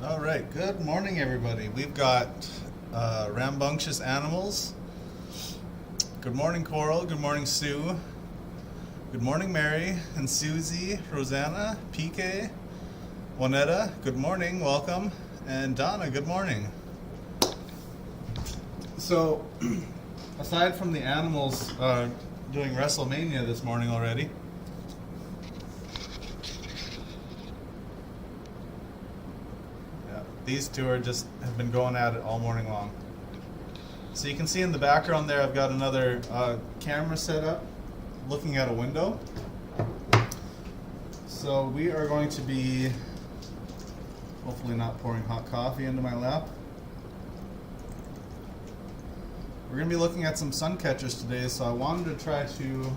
All right, good morning, everybody. We've got rambunctious animals. Good morning, Coral. Good morning, Sue. Good morning, Mary and Susie, Rosanna, PK, Juanetta. Good morning, welcome. And Donna, good morning. So, aside from the animals doing WrestleMania this morning already, these two have been going at it all morning long. So you can see in the background there, I've got another camera set up, looking at a window. So we are going to be, hopefully not pouring hot coffee into my lap. We're going to be looking at some Suncatchers today, so I wanted to try to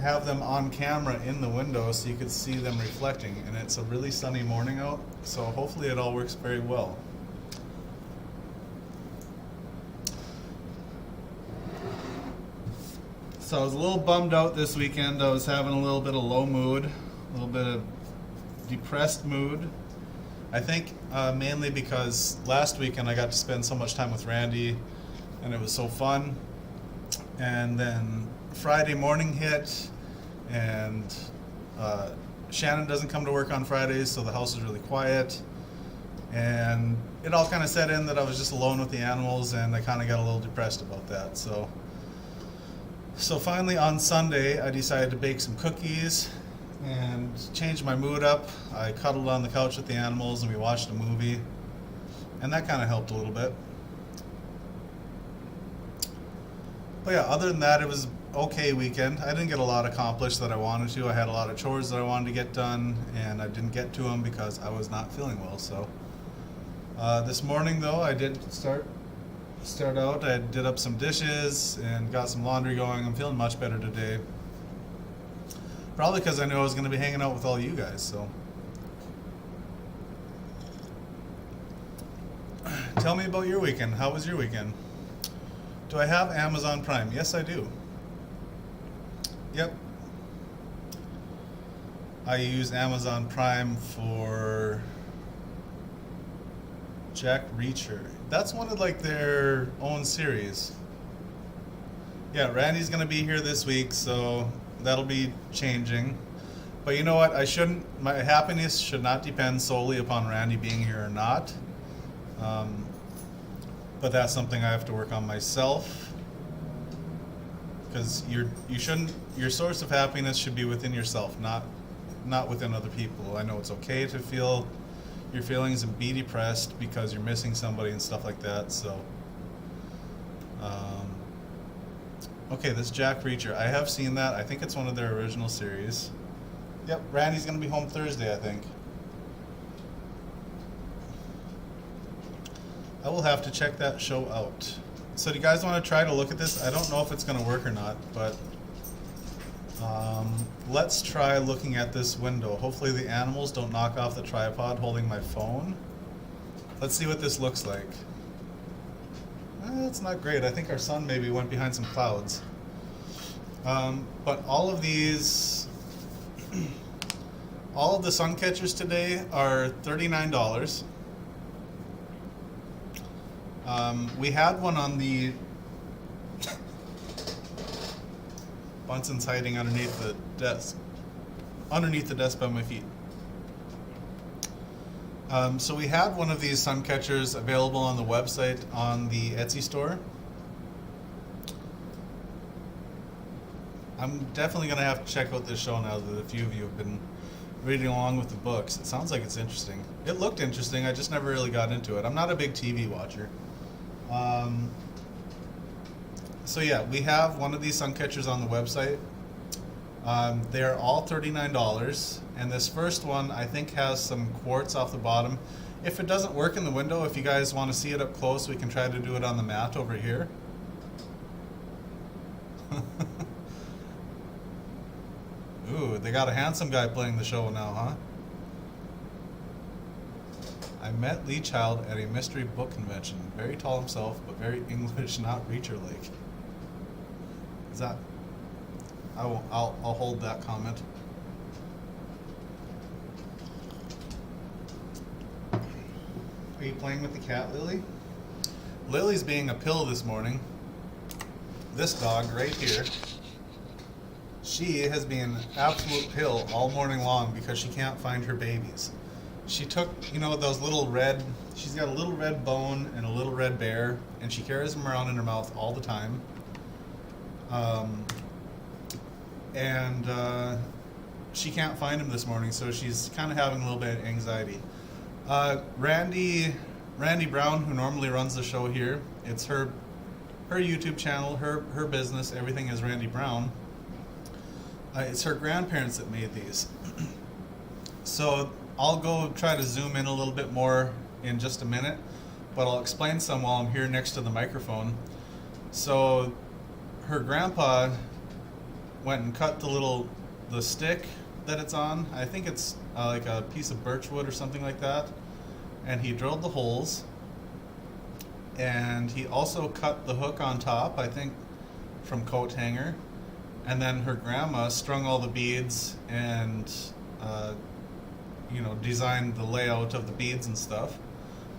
have them on camera in the window so you could see them reflecting, and it's a really sunny morning out, so hopefully it all works very well. So I was a little bummed out this weekend. I was having a little bit of low mood, a little bit of depressed mood. I think mainly because last weekend I got to spend so much time with Randy and it was so fun, and then Friday morning hit, and Shannon doesn't come to work on Fridays, so the house is really quiet, and it all kind of set in that I was just alone with the animals, and I kind of got a little depressed about that. So finally on Sunday I decided to bake some cookies and change my mood up. I cuddled on the couch with the animals and we watched a movie, and that kind of helped a little bit. But yeah, other than that, it was okay weekend. I didn't get a lot accomplished that I wanted to. I had a lot of chores that I wanted to get done, and I didn't get to them because I was not feeling well. So this morning, though, I did start out. I did up some dishes and got some laundry going. I'm feeling much better today. Probably because I knew I was going to be hanging out with all you guys. So tell me about your weekend. How was your weekend? Do I have Amazon Prime? Yes, I do. Yep. I use Amazon Prime for Jack Reacher. That's one of like their own series. Yeah, Randy's gonna be here this week, so that'll be changing. But you know what? My happiness should not depend solely upon Randy being here or not. But that's something I have to work on myself. Because your source of happiness should be within yourself, not within other people. I know it's okay to feel your feelings and be depressed because you're missing somebody and stuff like that. So, okay, this Jack Reacher, I have seen that. I think it's one of their original series. Yep, Randy's gonna be home Thursday, I think. I will have to check that show out. So do you guys want to try to look at this? I don't know if it's going to work or not, but let's try looking at this window. Hopefully the animals don't knock off the tripod holding my phone. Let's see what this looks like. It's not great. I think our sun maybe went behind some clouds. But all of these, all of the Suncatchers today are $39. We had one on the Bunsen's hiding underneath the desk by my feet. So we had one of these Suncatchers available on the website on the Etsy store. I'm definitely going to have to check out this show now that a few of you have been reading along with the books. It sounds like it's interesting. It looked interesting, I just never really got into it. I'm not a big TV watcher. So yeah, we have one of these Suncatchers on the website. They're all $39, and this first one I think has some quartz off the bottom. If it doesn't work in the window, if you guys want to see it up close, we can try to do it on the mat over here. Ooh, they got a handsome guy playing the show now, huh? I met Lee Child at a mystery book convention. Very tall himself, but very English, not Reacher-like. Is that... I'll hold that comment. you playing with the cat, Lily? Lily's being a pill this morning. This dog right here, she has been an absolute pill all morning long because she can't find her babies. She took, you know, those little red, she's got a little red bone and a little red bear, and she carries them around in her mouth all the time. She can't find him this morning, so she's kind of having a little bit of anxiety. Randy Brown, who normally runs the show here, it's her YouTube channel, her business, everything is Randy Brown. It's her grandparents that made these. So I'll go try to zoom in a little bit more in just a minute, but I'll explain some while I'm here next to the microphone. So her grandpa went and cut the stick that it's on. I think it's like a piece of birch wood or something like that. And he drilled the holes. And he also cut the hook on top, I think from coat hanger. And then her grandma strung all the beads and designed the layout of the beads and stuff.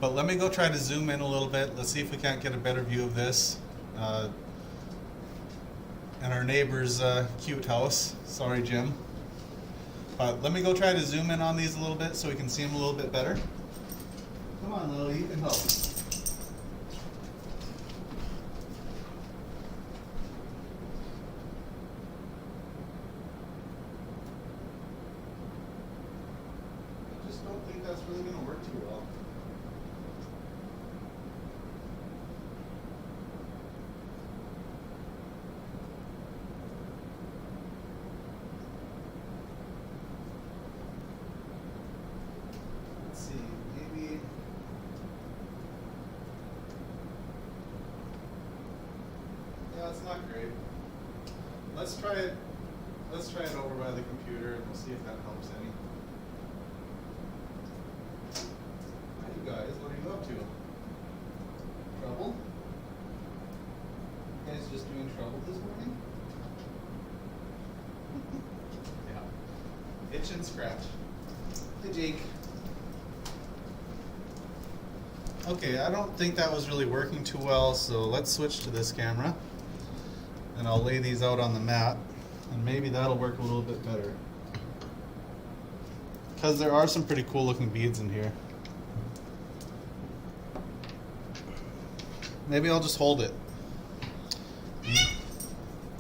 But let me go try to zoom in a little bit. Let's see if we can't get a better view of this. And our neighbor's cute house. Sorry, Jim. But let me go try to zoom in on these a little bit so we can see them a little bit better. Come on, Lily, you can help. I just don't think that's really going to work too well. Let's see, maybe. Yeah, it's not great. Let's try it over by the computer and we'll see if that helps any. Hi, you guys, what are you up to? Trouble? You guys just doing trouble this morning? Yeah. Itch and scratch. Hey, Jake. Okay, I don't think that was really working too well, so let's switch to this camera. And I'll lay these out on the mat, and maybe that'll work a little bit better. Because there are some pretty cool looking beads in here. Maybe I'll just hold it.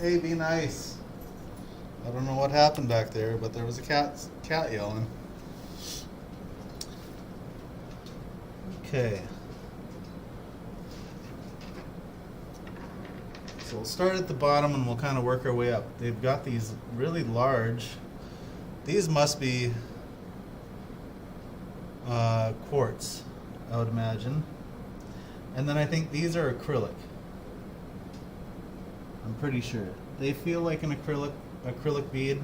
Hey, be nice. I don't know what happened back there, but there was a cat yelling. Okay. So we'll start at the bottom and we'll kind of work our way up. They've got these really large, these must be quartz, I would imagine. And then I think these are acrylic. I'm pretty sure. They feel like an acrylic bead.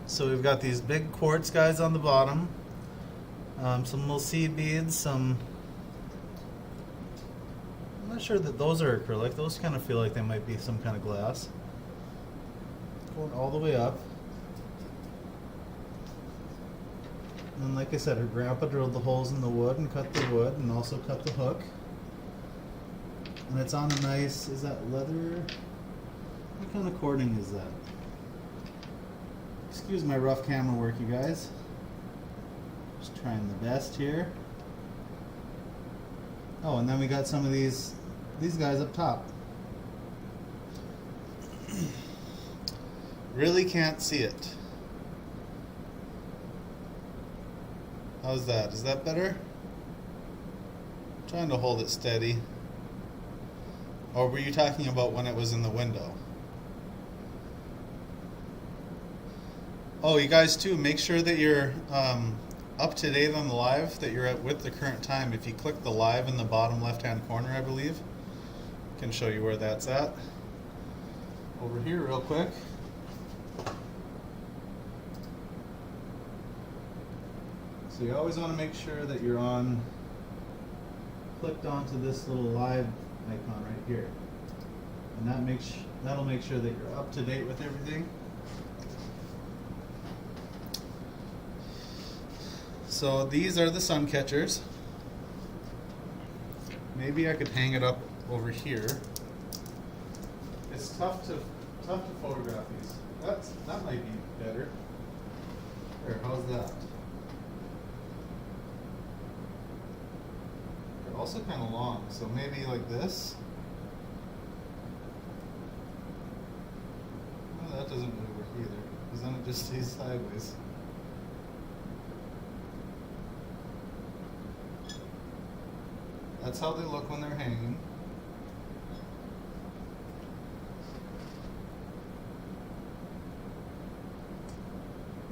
So we've got these big quartz guys on the bottom. Some little seed beads, I'm not sure that those are acrylic. Those kind of feel like they might be some kind of glass. Going all the way up. And like I said, her grandpa drilled the holes in the wood and cut the wood and also cut the hook. And it's on a nice, is that leather? What kind of cording is that? Excuse my rough camera work, you guys. Just trying the best here. Oh, and then we got some of these guys up top. Really can't see it. How's that? Is that better? I'm trying to hold it steady. Or were you talking about when it was in the window? Oh, you guys too, make sure that you're up to date on the live, that you're at with the current time. If you click the live in the bottom left hand corner, I believe, I can show you where that's at. Over here real quick. So you always want to make sure that you're clicked onto this little live icon right here. And that'll make sure that you're up to date with everything. So these are the Suncatchers. Maybe I could hang it up over here. It's tough to photograph these. That might be better. There, how's that? They're also kind of long, so maybe like this. Well, that doesn't really work either, because then it just stays sideways. That's how they look when they're hanging.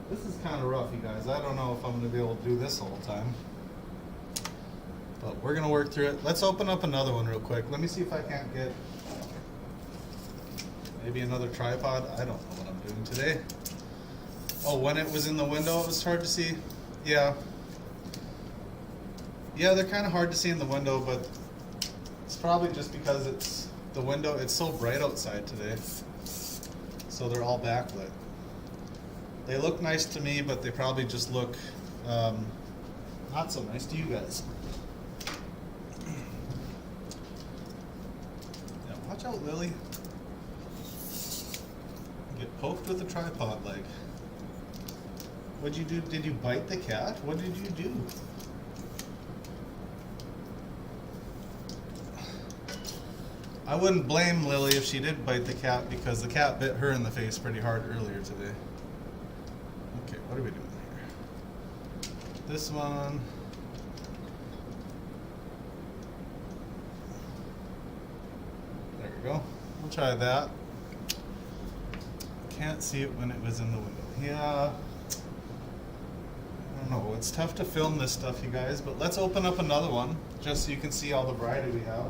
This is kind of rough, you guys. I don't know if I'm going to be able to do this all the time. But we're going to work through it. Let's open up another one real quick. Let me see if I can't get maybe another tripod. I don't know what I'm doing today. Oh, when it was in the window, it was hard to see. Yeah. Yeah, they're kind of hard to see in the window, but it's probably just because it's the window. It's so bright outside today. So they're all backlit. They look nice to me, but they probably just look not so nice to you guys. Yeah, watch out, Lily. You get poked with a tripod leg. What'd you do? Did you bite the cat? What did you do? I wouldn't blame Lily if she did bite the cat, because the cat bit her in the face pretty hard earlier today. Okay, what are we doing here? This one. There we go. We'll try that. Can't see it when it was in the window. Yeah. I don't know. It's tough to film this stuff, you guys, but let's open up another one just so you can see all the variety we have.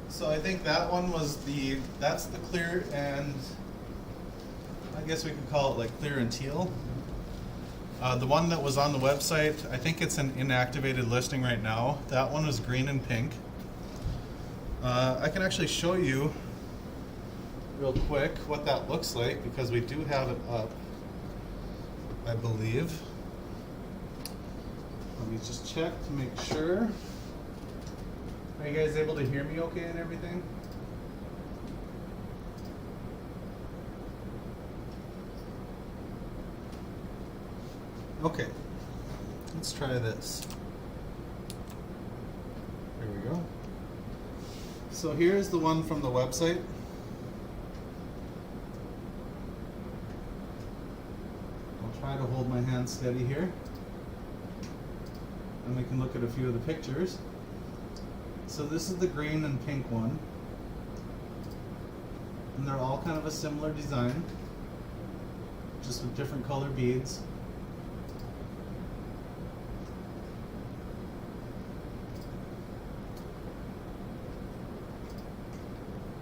So I think that one was that's the clear, and I guess we could call it like clear and teal. The one that was on the website, I think it's an inactivated listing right now. That one was green and pink. I can actually show you real quick what that looks like, because we do have it up, I believe. Let me just check to make sure. Are you guys able to hear me okay and everything? Okay, let's try this. Here we go. So here's the one from the website. I'll try to hold my hand steady here. And we can look at a few of the pictures. So this is the green and pink one. And they're all kind of a similar design, just with different color beads.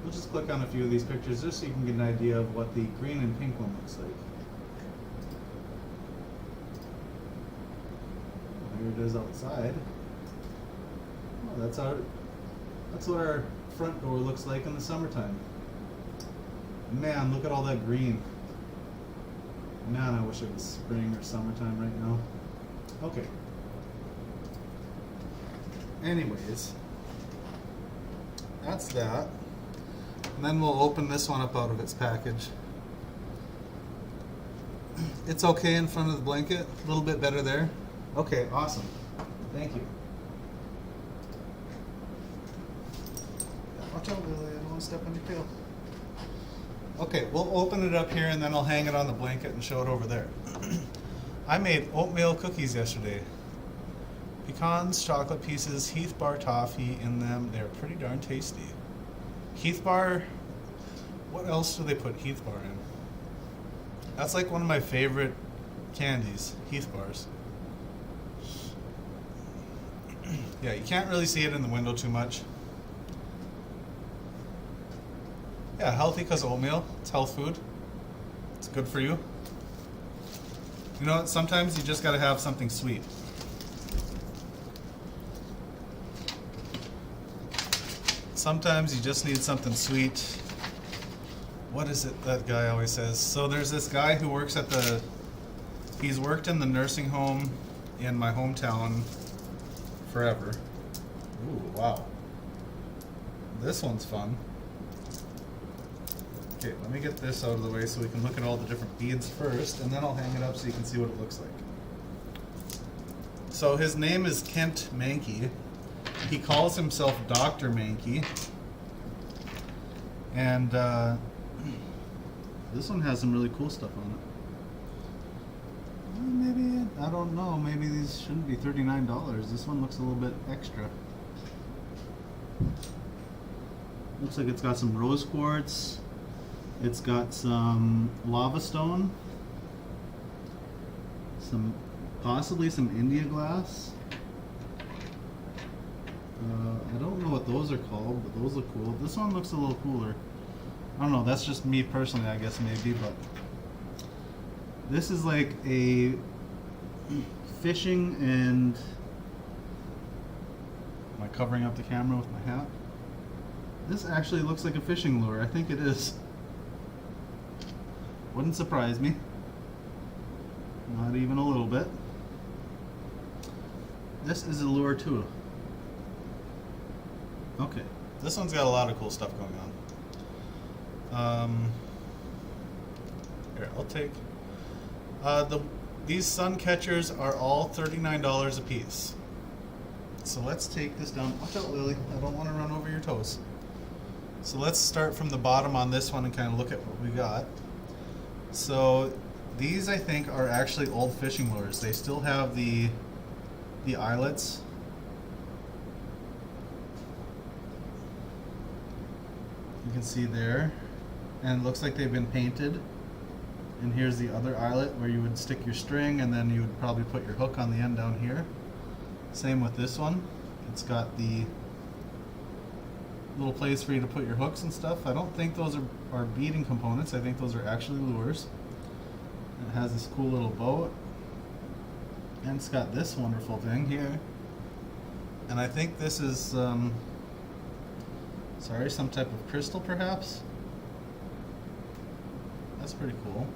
We'll just click on a few of these pictures just so you can get an idea of what the green and pink one looks like. Here it is outside. Oh, that's what our front door looks like in the summertime. Man, look at all that green. Man, I wish it was spring or summertime right now. Okay. Anyways, that's that. And then we'll open this one up out of its package. It's okay in front of the blanket, a little bit better there. Okay, awesome. Thank you. Watch out, Lily, I don't want to step on your tail. Okay, we'll open it up here and then I'll hang it on the blanket and show it over there. I made oatmeal cookies yesterday. Pecans, chocolate pieces, Heath Bar toffee in them. They're pretty darn tasty. Heath Bar, what else do they put Heath Bar in? That's like one of my favorite candies, Heath Bars. Yeah, you can't really see it in the window too much. Yeah, healthy because oatmeal. It's health food. It's good for you. You know what? Sometimes you just got to have something sweet. Sometimes you just need something sweet. What is it that guy always says? So there's this guy who works at he's worked in the nursing home in my hometown forever. Ooh, wow. This one's fun. Okay, let me get this out of the way so we can look at all the different beads first, and then I'll hang it up so you can see what it looks like. So his name is Kent Mankey. He calls himself Dr. Mankey. And this one has some really cool stuff on it. Maybe, I don't know, maybe these shouldn't be $39. This one looks a little bit extra. Looks like it's got some rose quartz. It's got some lava stone. Possibly some India glass. I don't know what those are called, but those look cool. This one looks a little cooler. I don't know, that's just me personally, I guess, maybe, but this is like a fishing and... Am I covering up the camera with my hat? This actually looks like a fishing lure. I think it is. Wouldn't surprise me. Not even a little bit. This is a lure too. Okay. This one's got a lot of cool stuff going on. Here, I'll take... these Suncatchers are all $39 a piece. So let's take this down. Watch out, Lily. I don't want to run over your toes. So let's start from the bottom on this one and kind of look at what we got. So these, I think, are actually old fishing lures. They still have the eyelets. You can see there. And it looks like they've been painted. And here's the other eyelet where you would stick your string, and then you would probably put your hook on the end down here. Same with this one. It's got the little place for you to put your hooks and stuff. I don't think those are beading components. I think those are actually lures. It has this cool little boat. And it's got this wonderful thing here. And I think this is, some type of crystal perhaps? That's pretty cool.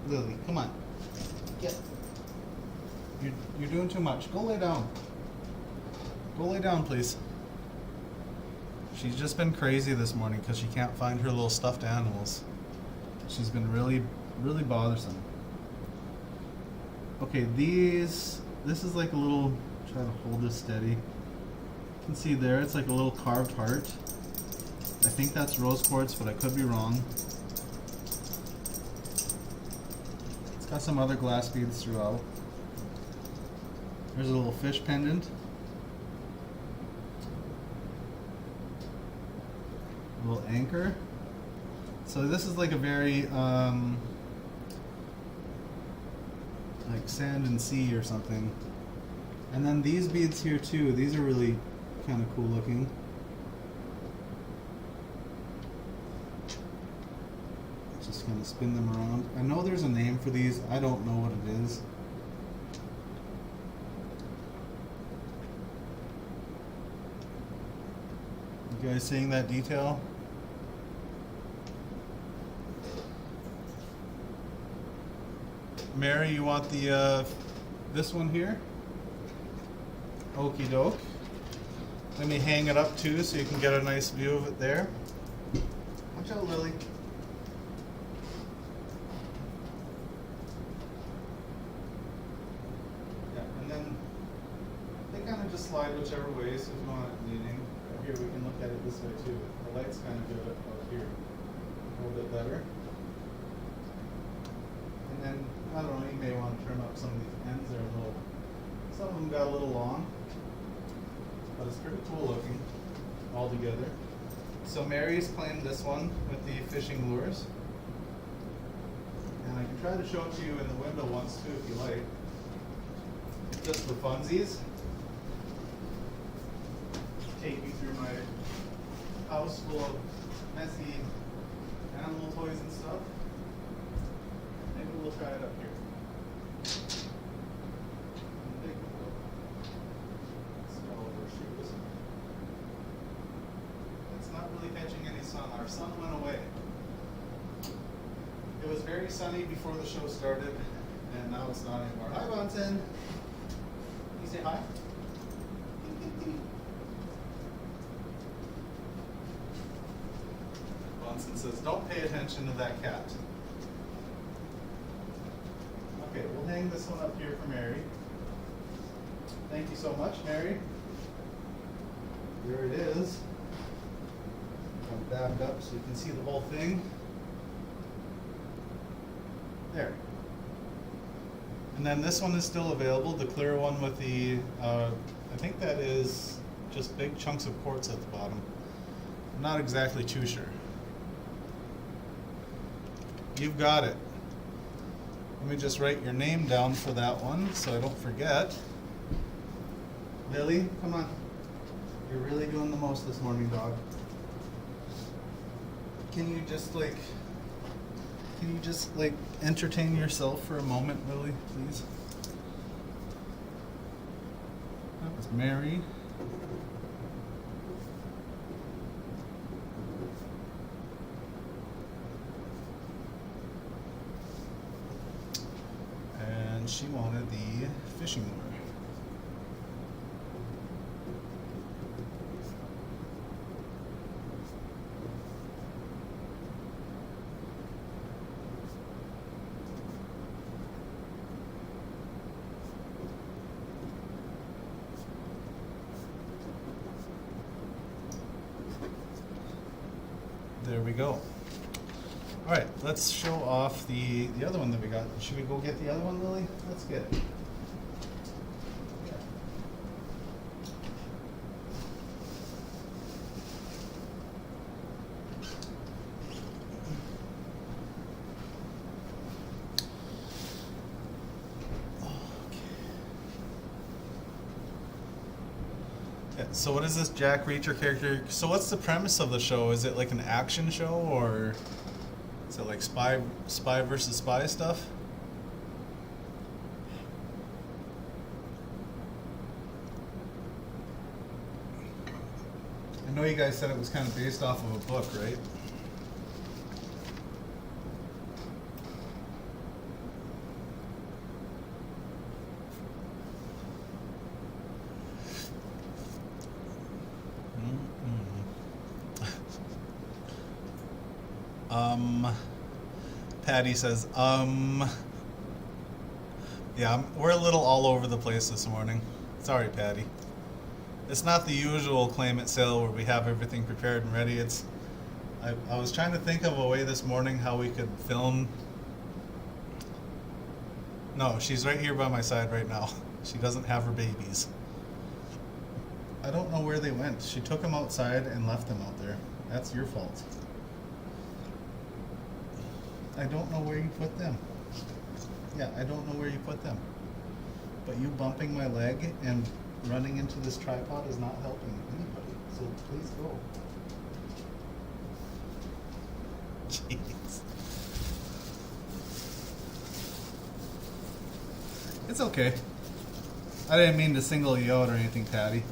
Lily, come on. Get. You're doing too much. Go lay down. Go lay down, please. She's just been crazy this morning because she can't find her little stuffed animals. She's been really, really bothersome. Okay, this is like a little, try to hold this steady. You can see there, it's like a little carved heart. I think that's rose quartz, but I could be wrong. It's got some other glass beads throughout. There's a little fish pendant. A little anchor. So this is like a very like sand and sea or something. And then these beads here too, these are really kind of cool looking. Just kind of spin them around. I know there's a name for these, I don't know what it is. You guys seeing that detail? Mary, you want the this one here? Okie doke. Let me hang it up too so you can get a nice view of it there. Watch out, Lily. Yeah, and then they kind of just slide whichever way, so if you want it leaning. Here we can look at it this way too. The light's kind of good up here. A little bit better. And then, I don't know, you may want to trim up some of these ends. They're a little, some of them got a little long, but it's pretty cool looking all together. So Mary's claimed this one with the fishing lures. And I can try to show it to you in the window once too if you like. Just for funsies. Take you through my house full of messy animal toys and stuff. Maybe we'll try it up here. Let's go over shoes. sun went away. It was very sunny before the show started, and now it's not anymore. Hi, Bunsen. Can you say hi? Bunsen says, don't pay attention to that cat. Okay, we'll hang this one up here for Mary. Thank you so much, Mary. There it is. I'm dabbed up so you can see the whole thing. There. And then this one is still available, the clear one with the, I think that is just big chunks of quartz at the bottom. I'm not exactly too sure. You've got it. Let me just write your name down for that one so I don't forget. Lily, come on. You're really doing the most this morning, dog. Can you just entertain yourself for a moment, Lily, please? That was Mary. And she wanted the fishing lure. There we go. All right, let's show off the other one that we got. Should we go get the other one, Lily? Let's get it. So what is this Jack Reacher character? So what's the premise of the show? Is it like an action show, or is it like spy versus spy stuff? I know you guys said it was kind of based off of a book, right? Patty says, yeah, we're a little all over the place this morning. Sorry, Patty. It's not the usual Claim It sale where we have everything prepared and ready. I was trying to think of a way this morning how we could film. No, she's right here by my side right now. She doesn't have her babies. I don't know where they went. She took them outside and left them out there. That's your fault. I don't know where you put them. Yeah, I don't know where you put them. But you bumping my leg and running into this tripod is not helping anybody. So please go. Jeez. It's okay. I didn't mean to single you out or anything, Patty.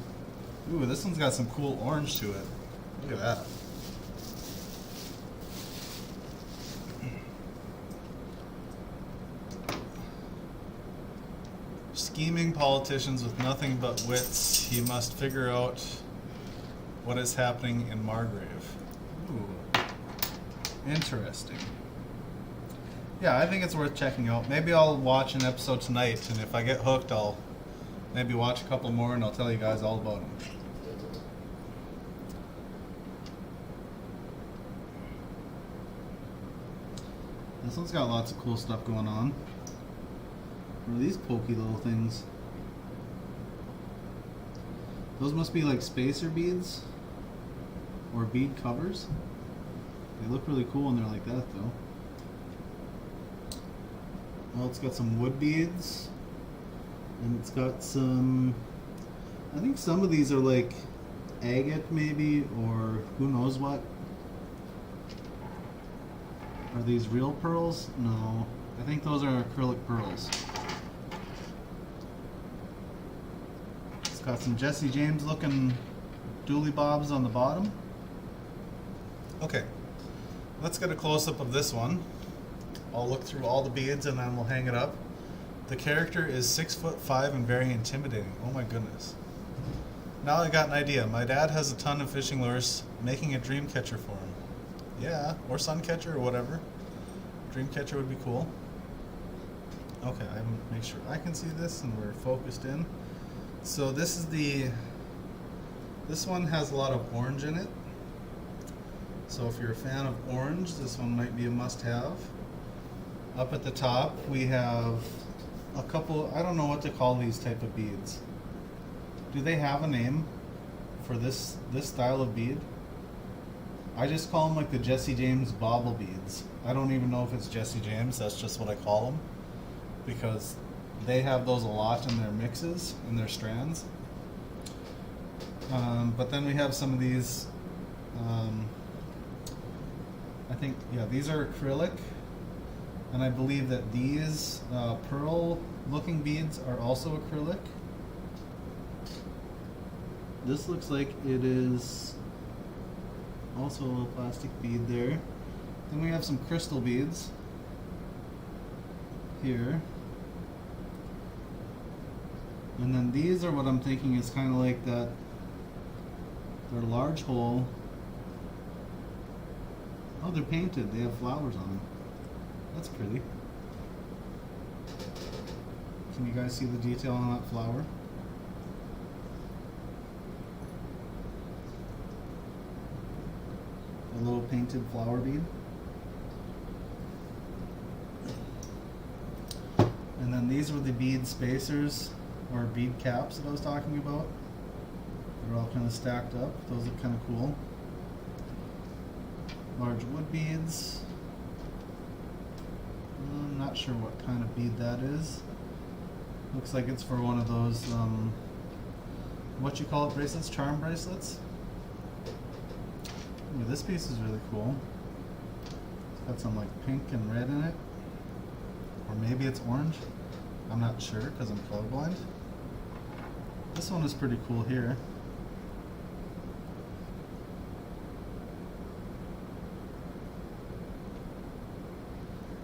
Ooh, this one's got some cool orange to it. Look at that. Scheming politicians with nothing but wits, he must figure out what is happening in Margrave. Ooh, interesting. Yeah, I think it's worth checking out. Maybe I'll watch an episode tonight, and if I get hooked, I'll maybe watch a couple more, and I'll tell you guys all about them. This one's got lots of cool stuff going on. What are these pokey little things? Those must be like spacer beads or bead covers. They look really cool when they're like that though. Well, it's got some wood beads and it's got some, I think some of these are like agate maybe, or who knows what. Are these real pearls? No, I think those are acrylic pearls. Got some Jesse James looking dooley bobs on the bottom. Okay, let's get a close-up of this one. I'll look through all the beads and then we'll hang it up. The character is 6'5" and very intimidating. Oh my goodness. Now I got an idea. My dad has a ton of fishing lures, making a dream catcher for him. Yeah, or Suncatcher or whatever. Dream catcher would be cool. Okay, I make sure I can see this and we're focused in. So this one has a lot of orange in it. So if you're a fan of orange, this one might be a must-have. Up at the top, we have a couple, I don't know what to call these type of beads. Do they have a name for this style of bead? I just call them like the Jesse James bobble beads. I don't even know if it's Jesse James, that's just what I call them. Because they have those a lot in their mixes, in their strands. But then we have some of these, I think, yeah, these are acrylic. And I believe that these pearl looking beads are also acrylic. This looks like it is also a little plastic bead there. Then we have some crystal beads here. And then these are what I'm thinking is kind of like that. They're large hole. Oh, they're painted. They have flowers on them. That's pretty. Can you guys see the detail on that flower? A little painted flower bead. And then these were the bead spacers or bead caps that I was talking about. They're all kind of stacked up. Those look kind of cool. Large wood beads. I'm not sure what kind of bead that is. Looks like it's for one of those, what you call it, bracelets? Charm bracelets? Ooh, this piece is really cool. It's got some like pink and red in it. Or maybe it's orange. I'm not sure because I'm colorblind. This one is pretty cool here.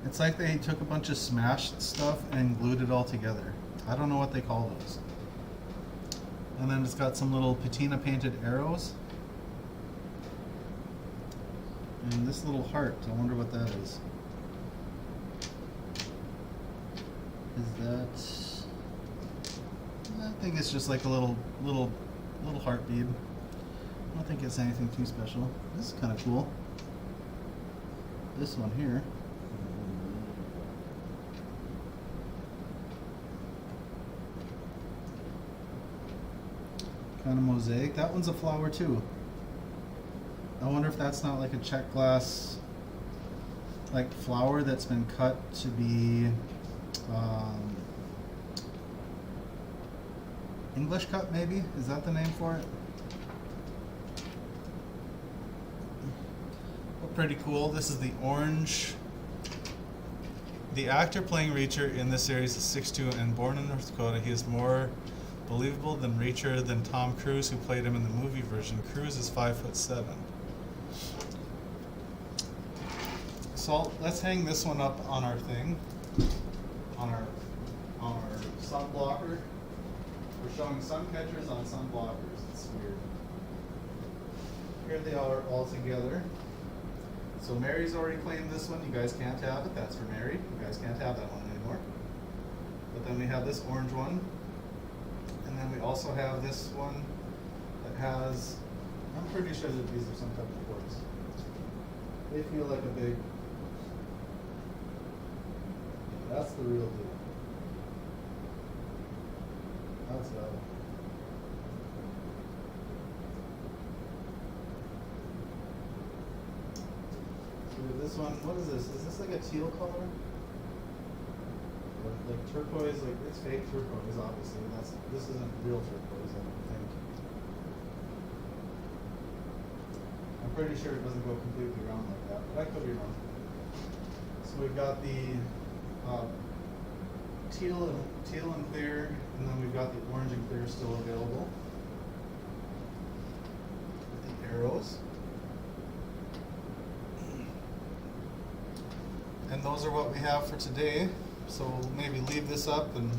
It's like they took a bunch of smashed stuff and glued it all together. I don't know what they call those. And then it's got some little patina painted arrows. And this little heart, I wonder what that is. Is that... I think it's just like a little heart bead. I don't think it's anything too special. This is kind of cool. This one here. Kind of mosaic. That one's a flower too. I wonder if that's not like a check glass like flower that's been cut to be English cut maybe? Is that the name for it? Well, pretty cool. This is the orange. The actor playing Reacher in this series is 6'2" and born in North Dakota. He is more believable than Reacher than Tom Cruise, who played him in the movie version. Cruise is 5'7". So let's hang this one up on our thing, on our sun blocker. We're showing sun catchers on sun blockers. It's weird. Here they are all together. So Mary's already claimed this one. You guys can't have it. That's for Mary. You guys can't have that one anymore. But then we have this orange one. And then we also have this one that has, I'm pretty sure that these are some type of quartz. They feel like a big, that's the real deal. That's valid. So this one, what is this? Is this like a teal color? Or like turquoise, like it's fake turquoise obviously. This isn't real turquoise, I don't think. I'm pretty sure it doesn't go completely round like that, but I could be wrong. So we've got the teal and clear, and then we've got the orange and clear still available. With the arrows. And those are what we have for today. So we'll maybe leave this up and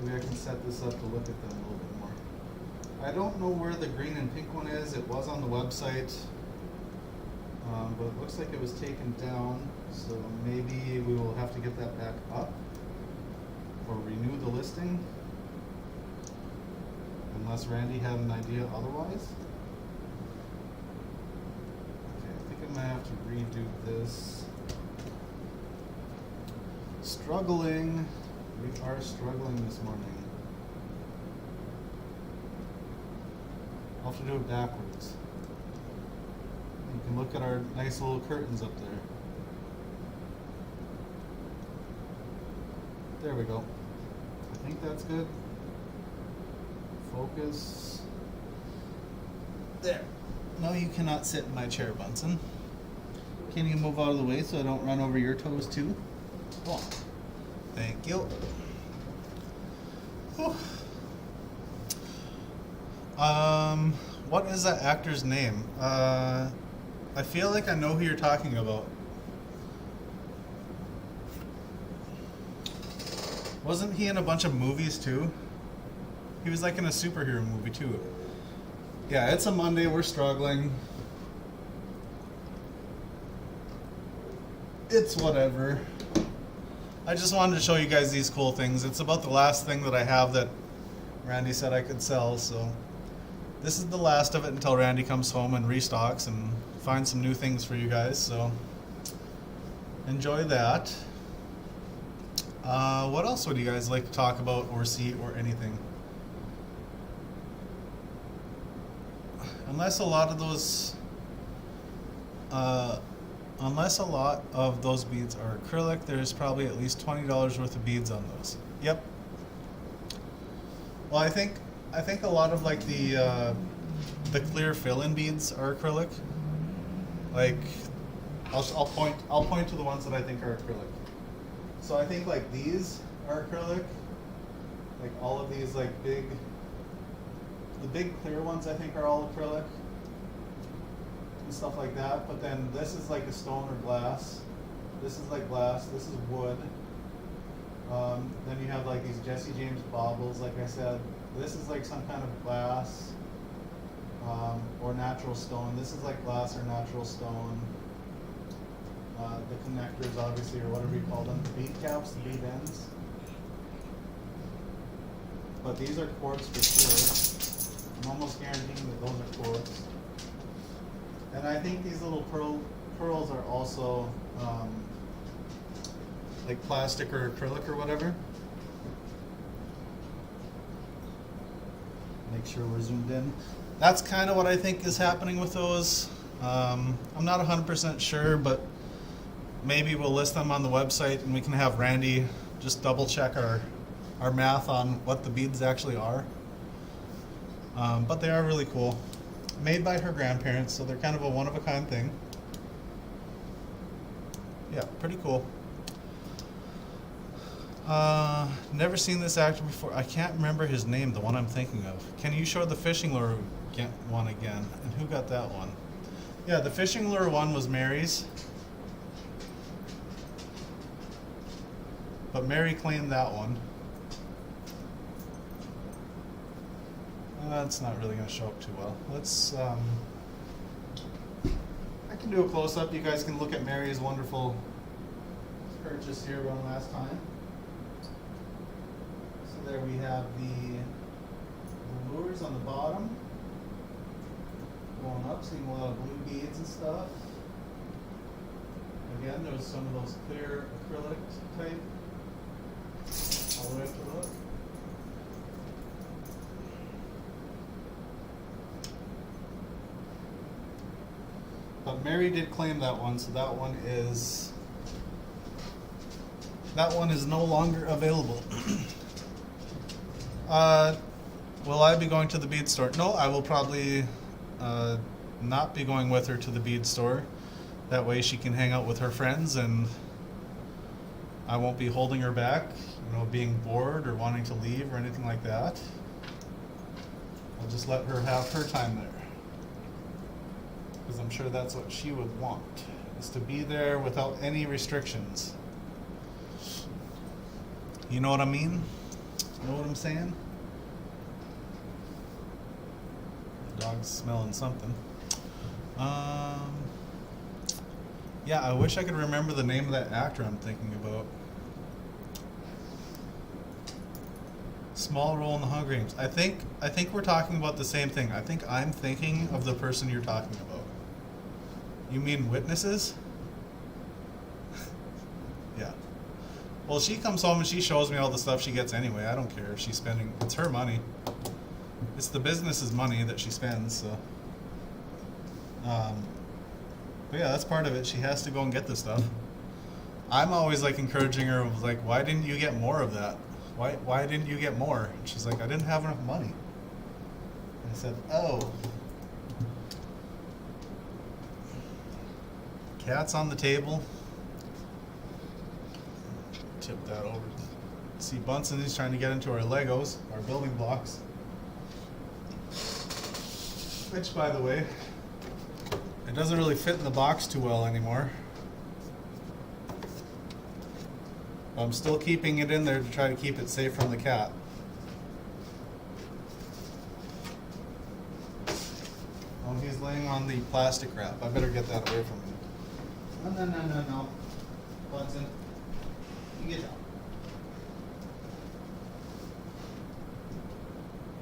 maybe I can set this up to look at them a little bit more. I don't know where the green and pink one is. It was on the website, but it looks like it was taken down. So maybe we will have to get that back up or renew the listing, unless Randy had an idea otherwise. Okay, I think I'm gonna have to redo this. Struggling. We are struggling this morning. I'll have to do it backwards. You can look at our nice little curtains up there. There we go. I think that's good. Focus. There. No, you cannot sit in my chair, Bunsen. Can you move out of the way so I don't run over your toes too? Oh, thank you. Whew. What is that actor's name? I feel like I know who you're talking about. Wasn't he in a bunch of movies too? He was like in a superhero movie too. Yeah, it's a Monday, we're struggling. It's whatever. I just wanted to show you guys these cool things. It's about the last thing that I have that Randy said I could sell, so this is the last of it until Randy comes home and restocks and finds some new things for you guys, so enjoy that. What else would you guys like to talk about or see or anything? Unless a lot of those beads are acrylic, there's probably at least $20 worth of beads on those. Yep. Well, I think a lot of like the clear fill-in beads are acrylic. Like, I'll point to the ones that I think are acrylic. So I think like these are acrylic. Like all of these like the big clear ones I think are all acrylic and stuff like that. But then this is like a stone or glass. This is like glass. This is wood. Then you have like these Jesse James baubles, like I said. This is like some kind of glass or natural stone. This is like glass or natural stone. The connectors, obviously, or whatever you call them, the bead caps, the bead ends. But these are quartz for sure. I'm almost guaranteeing that those are quartz. And I think these little pearls are also like plastic or acrylic or whatever. Make sure we're zoomed in. That's kind of what I think is happening with those. I'm not 100% sure, but maybe we'll list them on the website and we can have Randy just double check our math on what the beads actually are. But they are really cool. Made by her grandparents, so they're kind of a one-of-a-kind thing. Yeah, pretty cool. Never seen this actor before. I can't remember his name, the one I'm thinking of. Can you show the fishing lure one again? And who got that one? Yeah, the fishing lure one was Mary's. But Mary claimed that one. That's not really going to show up too well. Let's, I can do a close-up. You guys can look at Mary's wonderful purchase here one last time. So there we have the lures on the bottom. Going up, seeing a lot of blue beads and stuff. Again, there's some of those clear acrylic type. All the way up to the hook. But Mary did claim that one, so that one is no longer available. Will I be going to the bead store? No, I will probably not be going with her to the bead store. That way she can hang out with her friends and I won't be holding her back, being bored or wanting to leave or anything like that. I'll just let her have her time there, because I'm sure that's what she would want. is to be there without any restrictions. You know what I mean? You know what I'm saying? The dog's smelling something. Yeah, I wish I could remember the name of that actor I'm thinking about. Small role in the Hunger Games. I think we're talking about the same thing. I think I'm thinking of the person you're talking about. You mean Witnesses? Yeah. Well, she comes home and she shows me all the stuff she gets anyway. I don't care if she's spending. It's her money. It's the business's money that she spends. So. But yeah, that's part of it. She has to go and get this stuff. I'm always like encouraging her, like, why didn't you get more of that? Why didn't you get more? And she's like, I didn't have enough money. And I said, oh. Cat's on the table. Tip that over. See, Bunsen is trying to get into our Legos, our building blocks. Which, by the way, it doesn't really fit in the box too well anymore. I'm still keeping it in there to try to keep it safe from the cat. Oh, he's laying on the plastic wrap. I better get that away from him. No. Bunsen, you get down.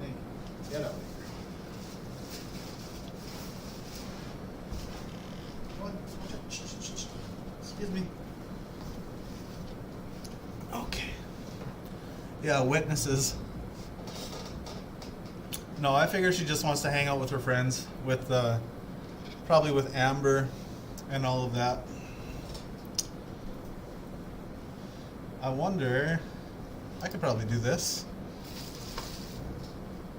Thank you. Get out. What? Excuse me. Okay. Yeah, Witnesses. No, I figure she just wants to hang out with her friends, with probably with Amber and all of that. I wonder, I could probably do this.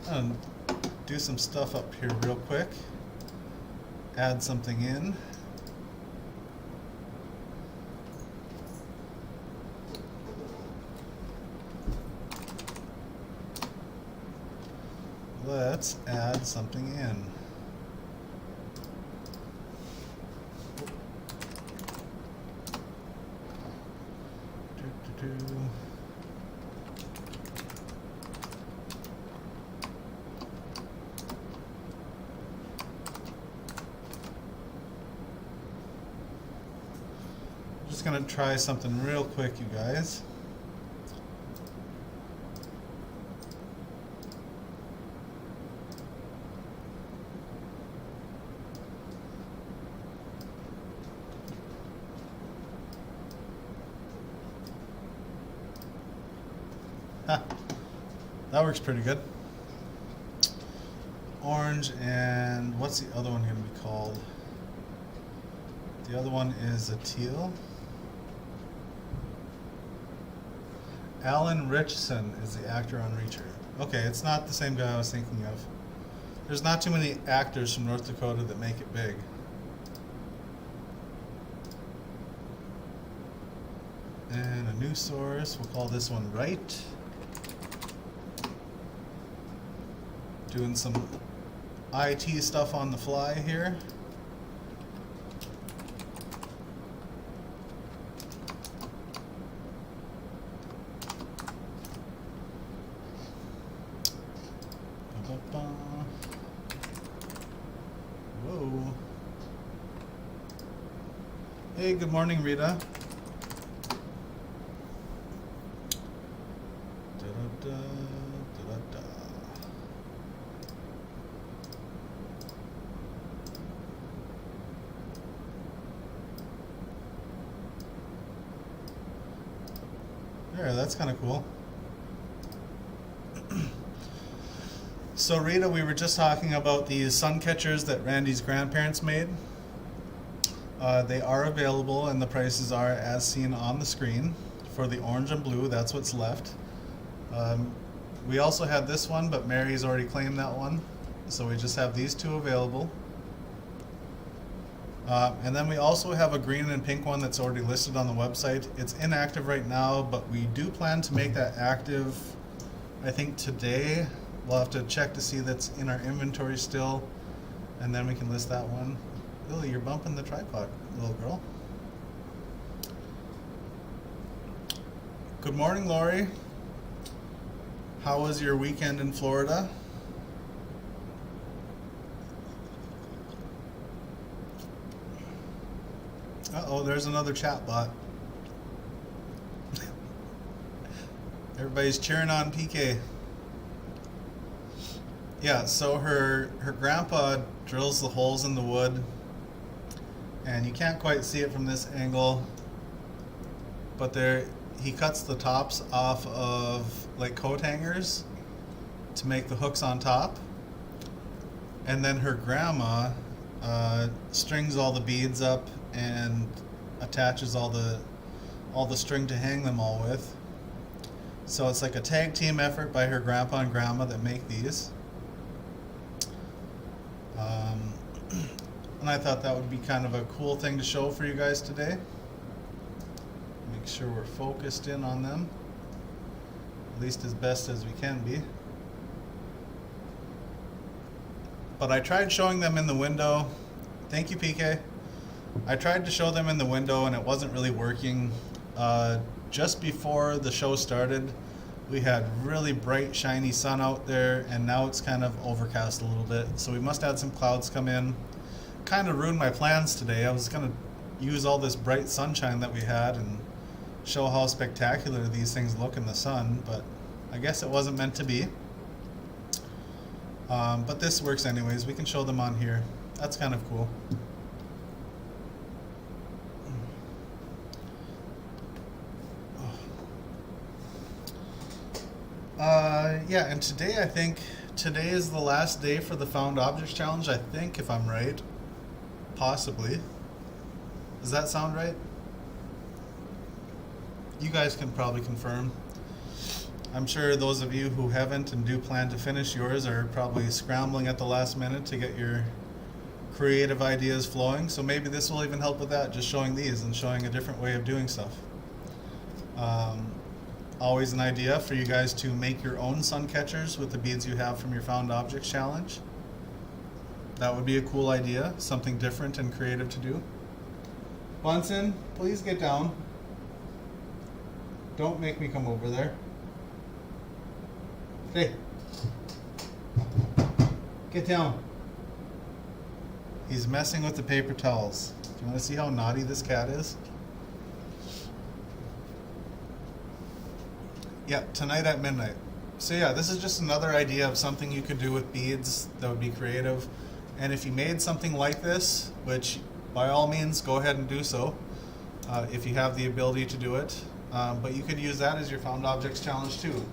And do some stuff up here real quick. Add something in. Let's add something in. Just gonna try something real quick, you guys. That works pretty good. Orange, and what's the other one going to be called? The other one is a teal. Alan Richson is the actor on Reacher. Okay, it's not the same guy I was thinking of. There's not too many actors from North Dakota that make it big. And a new source, we'll call this one Right. Doing some IT stuff on the fly here. Whoa. Hey, good morning, Rita. There, that's kind of cool. So Rita, we were just talking about these Suncatchers that Randy's grandparents made. They are available and the prices are as seen on the screen. For the orange and blue, that's what's left. We also have this one, but Mary's already claimed that one. So we just have these two available. And then we also have a green and pink one that's already listed on the website. It's inactive right now, but we do plan to make that active, I think today. We'll have to check to see that's in our inventory still, and then we can list that one. Lily, you're bumping the tripod, little girl. Good morning, Lori. How was your weekend in Florida? Uh-oh, there's another chat bot. Everybody's cheering on PK. Yeah, so her grandpa drills the holes in the wood, and you can't quite see it from this angle, but he cuts the tops off of like coat hangers to make the hooks on top, and then her grandma strings all the beads up and attaches all the string to hang them all with. So it's like a tag team effort by her grandpa and grandma that make these. And I thought that would be kind of a cool thing to show for you guys today. Make sure we're focused in on them, at least as best as we can be. But I tried showing them in the window. Thank you, PK. I tried to show them in the window and it wasn't really working. Just before the show started, we had really bright, shiny sun out there, and now it's kind of overcast a little bit. So we must have had some clouds come in. Kind of ruined my plans today. I was going to use all this bright sunshine that we had and show how spectacular these things look in the sun, but I guess it wasn't meant to be. But this works anyways. We can show them on here. That's kind of cool. Yeah, and today is the last day for the Found Objects Challenge, I think, if I'm right. Possibly. Does that sound right? You guys can probably confirm. I'm sure those of you who haven't and do plan to finish yours are probably scrambling at the last minute to get your creative ideas flowing, so maybe this will even help with that, just showing these and showing a different way of doing stuff. Always an idea for you guys to make your own sun catchers with the beads you have from your Found Objects Challenge. That would be a cool idea, something different and creative to do. Bunsen, please get down. Don't make me come over there. Hey, get down. He's messing with the paper towels. Do you want to see how naughty this cat is? Yeah, tonight at midnight. So yeah, this is just another idea of something you could do with beads that would be creative. And if you made something like this, which by all means go ahead and do so, if you have the ability to do it. But you could use that as your Found Objects Challenge too.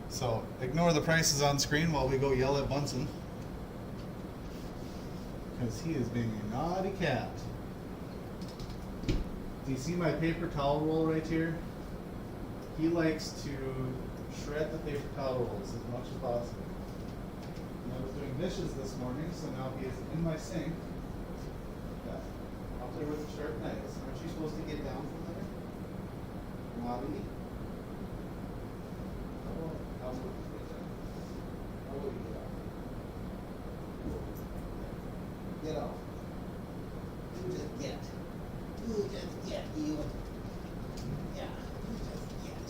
So ignore the prices on screen while we go yell at Bunsen, because he is being a naughty cat. Do you see my paper towel roll right here? He likes to shred the paper towel rolls as much as possible. And I was doing dishes this morning, so now he is in my sink. Yeah, up there with the sharp knives. Aren't you supposed to get down from there? Naughty. How would you get down? How would you get off? Get off. You just get. You just get. You. Yeah. You just get.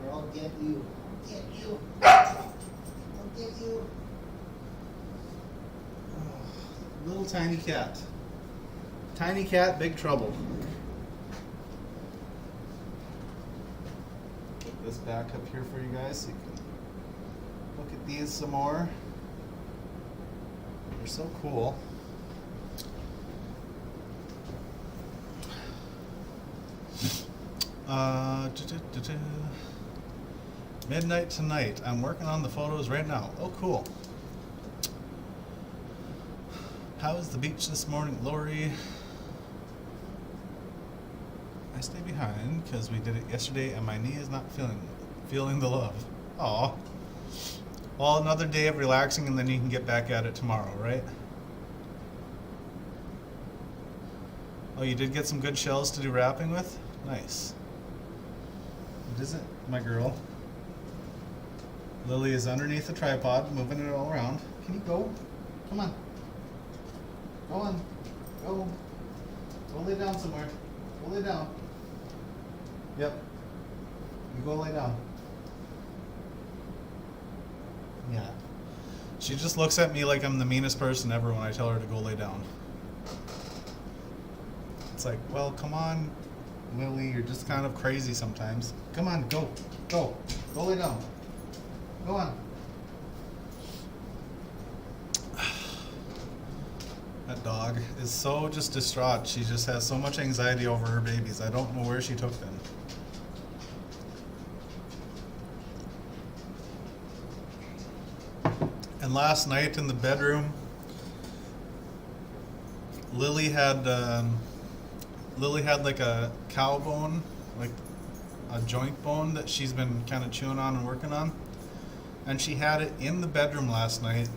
Or I'll get you. I'll get you. I'll get you. Oh, little tiny cat. Tiny cat, big trouble. Put this back up here for you guys so you can look at these some more. They're so cool. Midnight tonight. I'm working on the photos right now. Oh, cool. How was the beach this morning, Lori? I stay behind because we did it yesterday and my knee is not feeling the love. Aw. Well, another day of relaxing and then you can get back at it tomorrow, right? Oh, you did get some good shells to do wrapping with? Nice. What is it, my girl? Lily is underneath the tripod, moving it all around. Can you go? Come on. Go on. Go. Go lay down somewhere. Go lay down. Yep. You go lay down. Yeah. She just looks at me like I'm the meanest person ever when I tell her to go lay down. It's like, well, come on, Lily, you're just kind of crazy sometimes. Come on, go. Go. Go lay down. Go on. That dog is so just distraught. She just has so much anxiety over her babies. I don't know where she took them. And last night in the bedroom, Lily had like a cow bone, like a joint bone that she's been kind of chewing on and working on. And she had it in the bedroom last night,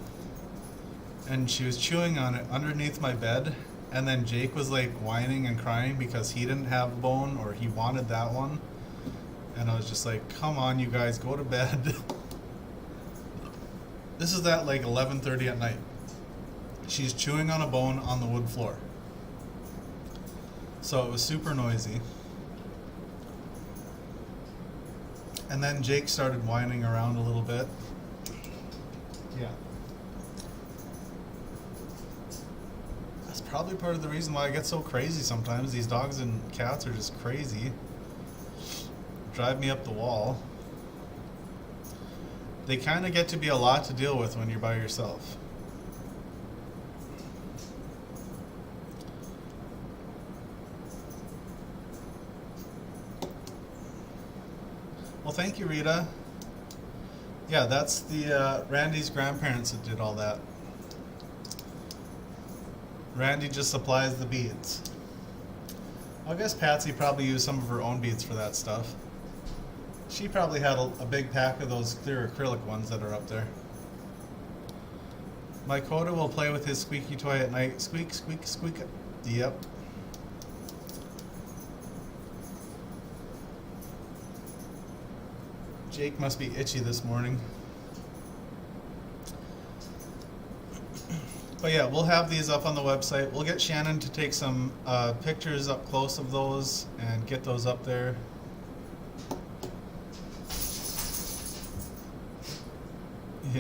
and she was chewing on it underneath my bed. And then Jake was like whining and crying because he didn't have a bone, or he wanted that one. And I was just like, come on, you guys, go to bed. This is at like 11:30 at night. She's chewing on a bone on the wood floor. So it was super noisy. And then Jake started whining around a little bit. Yeah. That's probably part of the reason why I get so crazy sometimes. These dogs and cats are just crazy. Drive me up the wall. They kind of get to be a lot to deal with when you're by yourself. Well, thank you, Rita. Yeah, that's the Randy's grandparents that did all that. Randy just supplies the beads. I guess Patsy probably used some of her own beads for that stuff. She probably had a big pack of those clear acrylic ones that are up there. My Coda will play with his squeaky toy at night. Squeak, squeak, squeak. Yep. Jake must be itchy this morning. But yeah, we'll have these up on the website. We'll get Shannon to take some pictures up close of those and get those up there.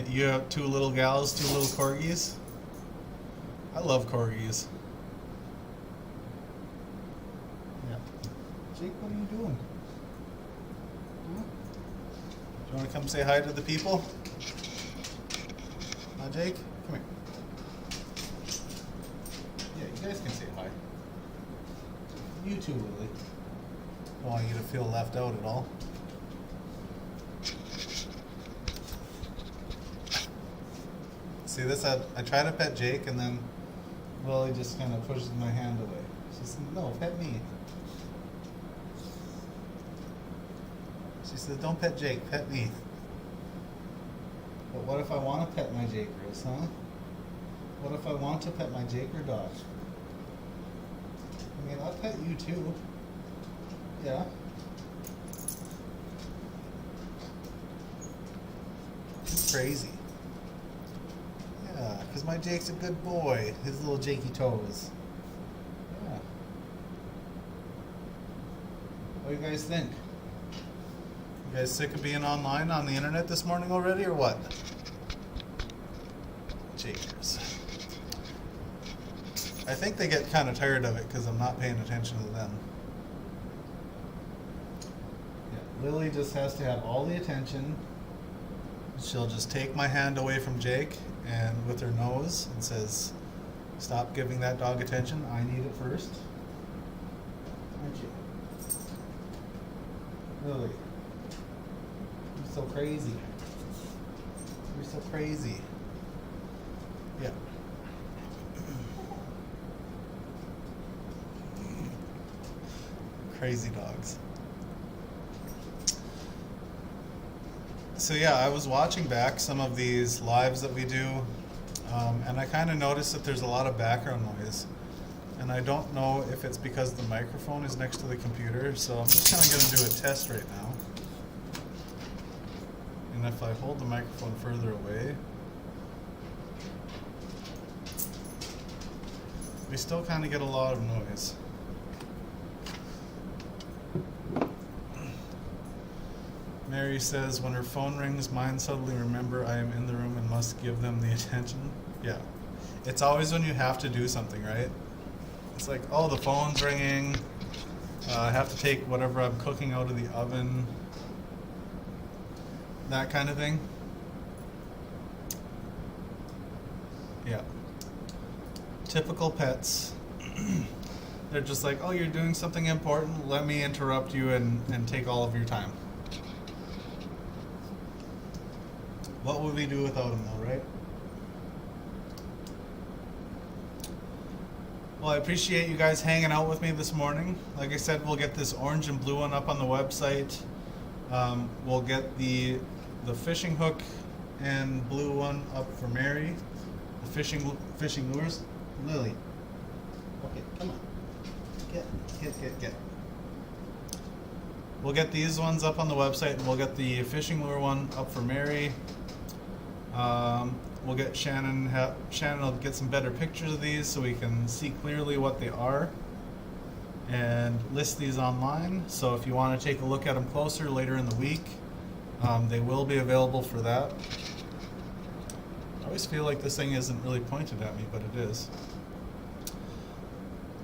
You have two little gals, two little corgis. I love corgis. Yeah. Jake, what are you doing? Huh? Do you want to come say hi to the people? Jake? Come here. Yeah, you guys can say hi. You too, Lily. Don't want you to feel left out at all. See this? I try to pet Jake, and then Lily just kind of pushes my hand away. She said, no, pet me. She said, don't pet Jake, pet me. But what if I want to pet my Jakers, huh? What if I want to pet my Jaker dog? I mean, I'll pet you too. Yeah. He's crazy. Yeah, because my Jake's a good boy. His little Jakey toes. Yeah. What do you guys think? You guys sick of being online on the internet this morning already, or what? Jakers. I think they get kind of tired of it because I'm not paying attention to them. Yeah, Lily just has to have all the attention. She'll just take my hand away from Jake and with her nose and says, stop giving that dog attention. I need it first. Aren't you? Lily. You're so crazy. You're so crazy. Yeah. Crazy dogs. So yeah, I was watching back some of these lives that we do, and I kind of noticed that there's a lot of background noise. And I don't know if it's because the microphone is next to the computer, so I'm just kind of going to do a test right now. And if I hold the microphone further away, we still kind of get a lot of noise. Mary says, when her phone rings, mine suddenly remember I am in the room and must give them the attention. Yeah. It's always when you have to do something, right? It's like, oh, the phone's ringing. I have to take whatever I'm cooking out of the oven. That kind of thing. Yeah. Typical pets. They're just like, oh, you're doing something important. Let me interrupt you and take all of your time. What would we do without them, though, right? Well, I appreciate you guys hanging out with me this morning. Like I said, we'll get this orange and blue one up on the website. We'll get the fishing hook and blue one up for Mary. The fishing lures. Lily. Okay, come on. Get. We'll get these ones up on the website, and we'll get the fishing lure one up for Mary. We'll get Shannon will get some better pictures of these so we can see clearly what they are and list these online. So if you want to take a look at them closer later in the week, they will be available for that. I always feel like this thing isn't really pointed at me, but it is.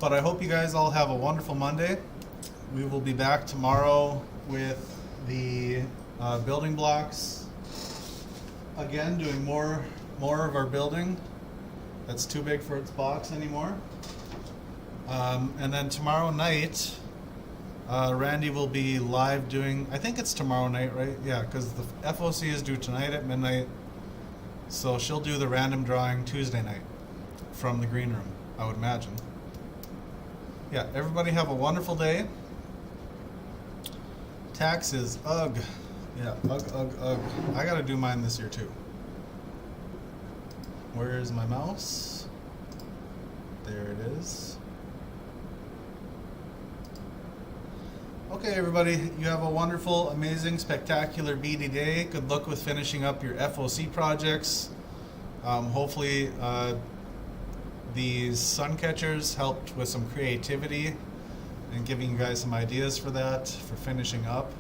But I hope you guys all have a wonderful Monday. We will be back tomorrow with the building blocks. Again, doing more of our building. That's too big for its box anymore. And then tomorrow night, Randy will be live doing, I think it's tomorrow night, right? Yeah, because the FOC is due tonight at midnight. So she'll do the random drawing Tuesday night from the green room, I would imagine. Yeah, everybody have a wonderful day. Taxes, ugh. Yeah, ugh. I gotta do mine this year too. Where is my mouse? There it is. Okay, everybody, you have a wonderful, amazing, spectacular beady day. Good luck with finishing up your FOC projects. Hopefully, these Suncatchers helped with some creativity and giving you guys some ideas for that, for finishing up.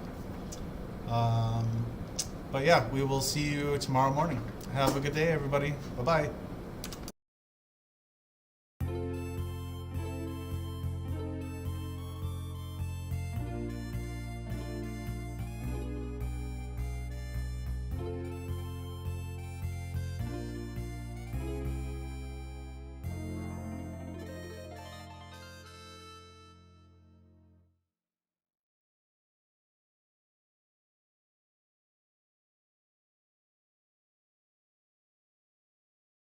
But yeah, we will see you tomorrow morning. Have a good day, everybody. Bye-bye.